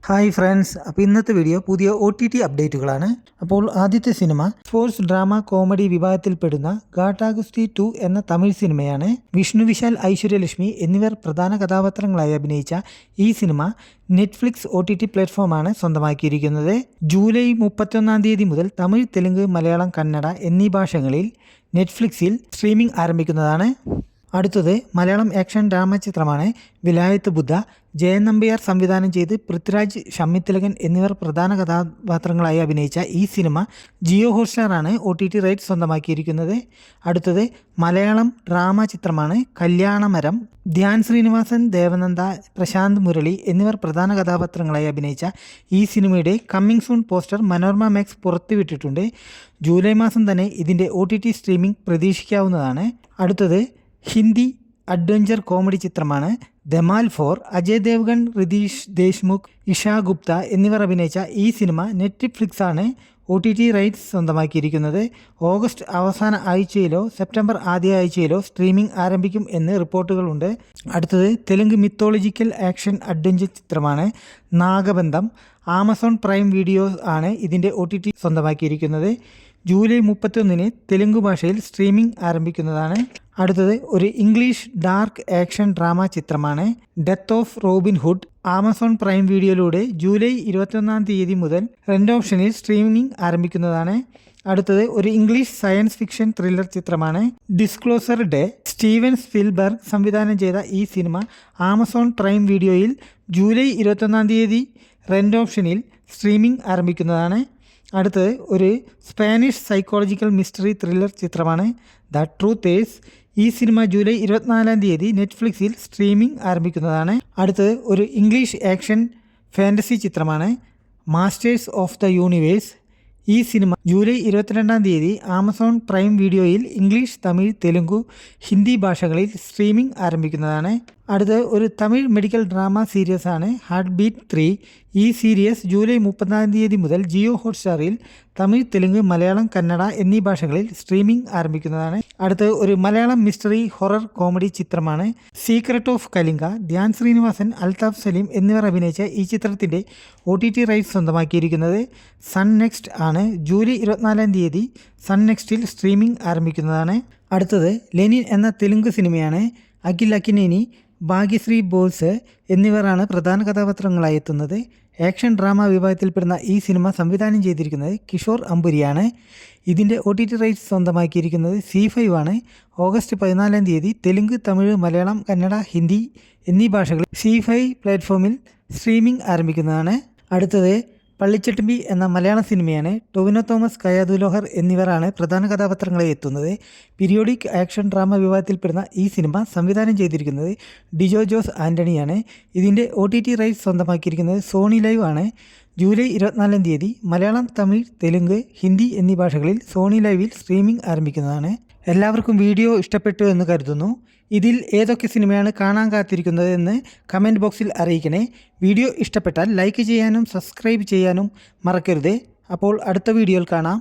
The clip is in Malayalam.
ഹായ് ഫ്രണ്ട്സ്, അപ്പോൾ ഇന്നത്തെ വീഡിയോ പുതിയ OTT അപ്ഡേറ്റുകളാണ്. അപ്പോൾ ആദ്യത്തെ സിനിമ സ്പോർട്സ് ഡ്രാമ കോമഡി വിഭാഗത്തിൽപ്പെടുന്ന ഗാട്ടാഗുസ്തി 2 എന്ന തമിഴ് സിനിമയാണ്. വിഷ്ണു വിശാൽ, ഐശ്വര്യലക്ഷ്മി എന്നിവർ പ്രധാന കഥാപാത്രങ്ങളായി അഭിനയിച്ച ഈ സിനിമ നെറ്റ്ഫ്ലിക്സ് OTT പ്ലാറ്റ്ഫോമാണ് സ്വന്തമാക്കിയിരിക്കുന്നത്. ജൂലൈ 31 മുതൽ തമിഴ്, തെലുങ്ക്, മലയാളം, കന്നഡ എന്നീ ഭാഷകളിൽ നെറ്റ്ഫ്ലിക്സിൽ സ്ട്രീമിംഗ് ആരംഭിക്കുന്നതാണ്. അടുത്തത് മലയാളം ആക്ഷൻ ഡ്രാമ ചിത്രമാണ് വിലായത്ത് ബുദ്ധ. ജയൻ നമ്പ്യാർ സംവിധാനം ചെയ്ത് പൃഥ്വിരാജ്, ഷമ്മി തിലകൻ എന്നിവർ പ്രധാന കഥാപാത്രങ്ങളായി അഭിനയിച്ച ഈ സിനിമ ജിയോ ഹോട്ട്സ്റ്റാറാണ് OTT റൈറ്റ്സ് സ്വന്തമാക്കിയിരിക്കുന്നത്. അടുത്തത് മലയാളം ഡ്രാമ ചിത്രമാണ് കല്യാണമരം. ധ്യാൻ ശ്രീനിവാസൻ, ദേവനന്ദ, പ്രശാന്ത് മുരളി എന്നിവർ പ്രധാന കഥാപാത്രങ്ങളായി അഭിനയിച്ച ഈ സിനിമയുടെ coming soon poster Manorama max പുറത്തുവിട്ടിട്ടുണ്ട്. ജൂലൈ മാസം തന്നെ ഇതിൻ്റെ OTT സ്ട്രീമിംഗ് പ്രതീക്ഷിക്കാവുന്നതാണ്. അടുത്തത് ഹിന്ദി അഡ്വഞ്ചർ കോമഡി ചിത്രമാണ് ധമാൽ 4. അജയ് ദേവ്ഗൺ, റിതീഷ് ദേശ്മുഖ്, ഇഷ ഗുപ്ത എന്നിവർ അഭിനയിച്ച ഈ സിനിമ നെറ്റ്ഫ്ലിക്സാണ് OTT റൈറ്റ്സ് സ്വന്തമാക്കിയിരിക്കുന്നത്. ഓഗസ്റ്റ് അവസാന ആഴ്ചയിലോ സെപ്റ്റംബർ ആദ്യ ആഴ്ചയിലോ സ്ട്രീമിംഗ് ആരംഭിക്കും എന്ന് റിപ്പോർട്ടുകളുണ്ട്. അടുത്തത് തെലുങ്ക് മിത്തോളജിക്കൽ ആക്ഷൻ അഡ്വഞ്ചർ ചിത്രമാണ് നാഗബന്ധം. ആമസോൺ പ്രൈം വീഡിയോസ് ആണ് ഇതിൻ്റെ OTT സ്വന്തമാക്കിയിരിക്കുന്നത്. ജൂലൈ 31 തെലുങ്ക് ഭാഷയിൽ സ്ട്രീമിംഗ് ആരംഭിക്കുന്നതാണ്. അടുത്തത് ഒരു ഇംഗ്ലീഷ് ഡാർക്ക് ആക്ഷൻ ഡ്രാമ ചിത്രമാണ് death of Robin hood. Amazon prime വീഡിയോയിലൂടെ ജൂലൈ 21 മുതൽ റെന്റ് ഓപ്ഷനിൽ സ്ട്രീമിംഗ് ആരംഭിക്കുന്നതാണ്. അടുത്തത് ഒരു ഇംഗ്ലീഷ് സയൻസ് ഫിക്ഷൻ ത്രില്ലർ ചിത്രമാണ് ഡിസ്ക്ലോസർ ഡേ. സ്റ്റീവൻ സ്പിൽബർഗ് സംവിധാനം ചെയ്ത ഈ സിനിമ ആമസോൺ പ്രൈം വീഡിയോയിൽ ജൂലൈ 21 റെന്റ് ഓപ്ഷനിൽ സ്ട്രീമിംഗ് ആരംഭിക്കുന്നതാണ്. അടുത്തത് ഒരു സ്പാനിഷ് സൈക്കോളജിക്കൽ മിസ്റ്ററി ത്രില്ലർ ചിത്രമാണ് ദ ട്രൂത്ത് ഈസ്. ഈ സിനിമ ജൂലൈ 24 നെറ്റ്ഫ്ലിക്സിൽ സ്ട്രീമിംഗ് ആരംഭിക്കുന്നതാണ്. അടുത്തത് ഒരു ഇംഗ്ലീഷ് ആക്ഷൻ ഫാൻറ്റസി ചിത്രമാണ് മാസ്റ്റേഴ്സ് ഓഫ് ദ യൂണിവേഴ്സ്. ഈ സിനിമ ജൂലൈ 22 ആമസോൺ പ്രൈം വീഡിയോയിൽ ഇംഗ്ലീഷ്, തമിഴ്, തെലുങ്കു, ഹിന്ദി ഭാഷകളിൽ സ്ട്രീമിംഗ് ആരംഭിക്കുന്നതാണ്. അടുത്തത് ഒരു തമിഴ് മെഡിക്കൽ ഡ്രാമ സീരീസ് ആണ് ഹാർട്ട് ബീറ്റ് 3. ഈ സീരീസ് ജൂലൈ 30 മുതൽ ജിയോ ഹോട്ട്സ്റ്റാറിൽ തമിഴ്, തെലുങ്ക്, മലയാളം, കന്നഡ എന്നീ ഭാഷകളിൽ സ്ട്രീമിംഗ് ആരംഭിക്കുന്നതാണ്. അടുത്തത് ഒരു മലയാളം മിസ്റ്ററി ഹൊറർ കോമഡി ചിത്രമാണ് സീക്രട്ട് ഓഫ് കലിംഗ. ധ്യാൻ ശ്രീനിവാസൻ, അൽതാഫ് സലീം എന്നിവർ അഭിനയിച്ച ഈ ചിത്രത്തിൻ്റെ OTT റൈറ്റ്സ് സ്വന്തമാക്കിയിരിക്കുന്നത് സൺ നെക്സ്റ്റ് ആണ്. ജൂലൈ 24 സൺ നെക്സ്റ്റിൽ സ്ട്രീമിംഗ് ആരംഭിക്കുന്നതാണ്. അടുത്തത് ലെനിൻ എന്ന തെലുങ്ക് സിനിമയാണ്. അഖിൽ അക്കിനേനി, ഭാഗ്യശ്രീ ബോസ് എന്നിവരാണ് പ്രധാന കഥാപാത്രങ്ങളായി എത്തുന്നത്. ആക്ഷൻ ഡ്രാമ വിഭാഗത്തിൽപ്പെടുന്ന ഈ സിനിമ സംവിധാനം ചെയ്തിരിക്കുന്നത് കിഷോർ അമ്പുരിയാണ്. ഇതിൻ്റെ OTT റൈറ്റ്സ് സ്വന്തമാക്കിയിരിക്കുന്നത് C5 ആണ്. ഓഗസ്റ്റ് 14 തെലുങ്ക്, തമിഴ്, മലയാളം, കന്നഡ, ഹിന്ദി എന്നീ ഭാഷകളിൽ C5 പ്ലാറ്റ്ഫോമിൽ സ്ട്രീമിംഗ് ആരംഭിക്കുന്നതാണ്. അടുത്തത് പള്ളിച്ചട്ടമ്പി എന്ന മലയാള സിനിമയാണ്. ടൊവിനോ തോമസ്, കയാതു ലോഹർ എന്നിവരാണ് പ്രധാന കഥാപാത്രങ്ങളായി എത്തുന്നത്. പീരിയോഡിക് ആക്ഷൻ ഡ്രാമ വിഭാഗത്തിൽപ്പെടുന്ന ഈ സിനിമ സംവിധാനം ചെയ്തിരിക്കുന്നത് ഡിജോ ജോസ് ആൻ്റണിയാണ്. ഇതിൻ്റെ OTT റൈറ്റ്സ് സ്വന്തമാക്കിയിരിക്കുന്നത് സോണി ലൈവ് ആണ്. ജൂലൈ 24 മലയാളം, തമിഴ്, തെലുങ്ക്, ഹിന്ദി എന്നീ ഭാഷകളിൽ സോണി ലൈവിൽ സ്ട്രീമിംഗ് ആരംഭിക്കുന്നതാണ്. എല്ലാവർക്കും വീഡിയോ ഇഷ്ടപ്പെട്ടു എന്ന് കരുതുന്നു. ഇതിൽ ഏതൊക്കെ സിനിമയാണ് കാണാൻ കാത്തിരിക്കുന്നത് എന്ന് കമൻറ്റ് ബോക്സിൽ അറിയിക്കണേ. വീഡിയോ ഇഷ്ടപ്പെട്ടാൽ ലൈക്ക് ചെയ്യാനും സബ്സ്ക്രൈബ് ചെയ്യാനും മറക്കരുത്. അപ്പോൾ അടുത്ത വീഡിയോയിൽ കാണാം.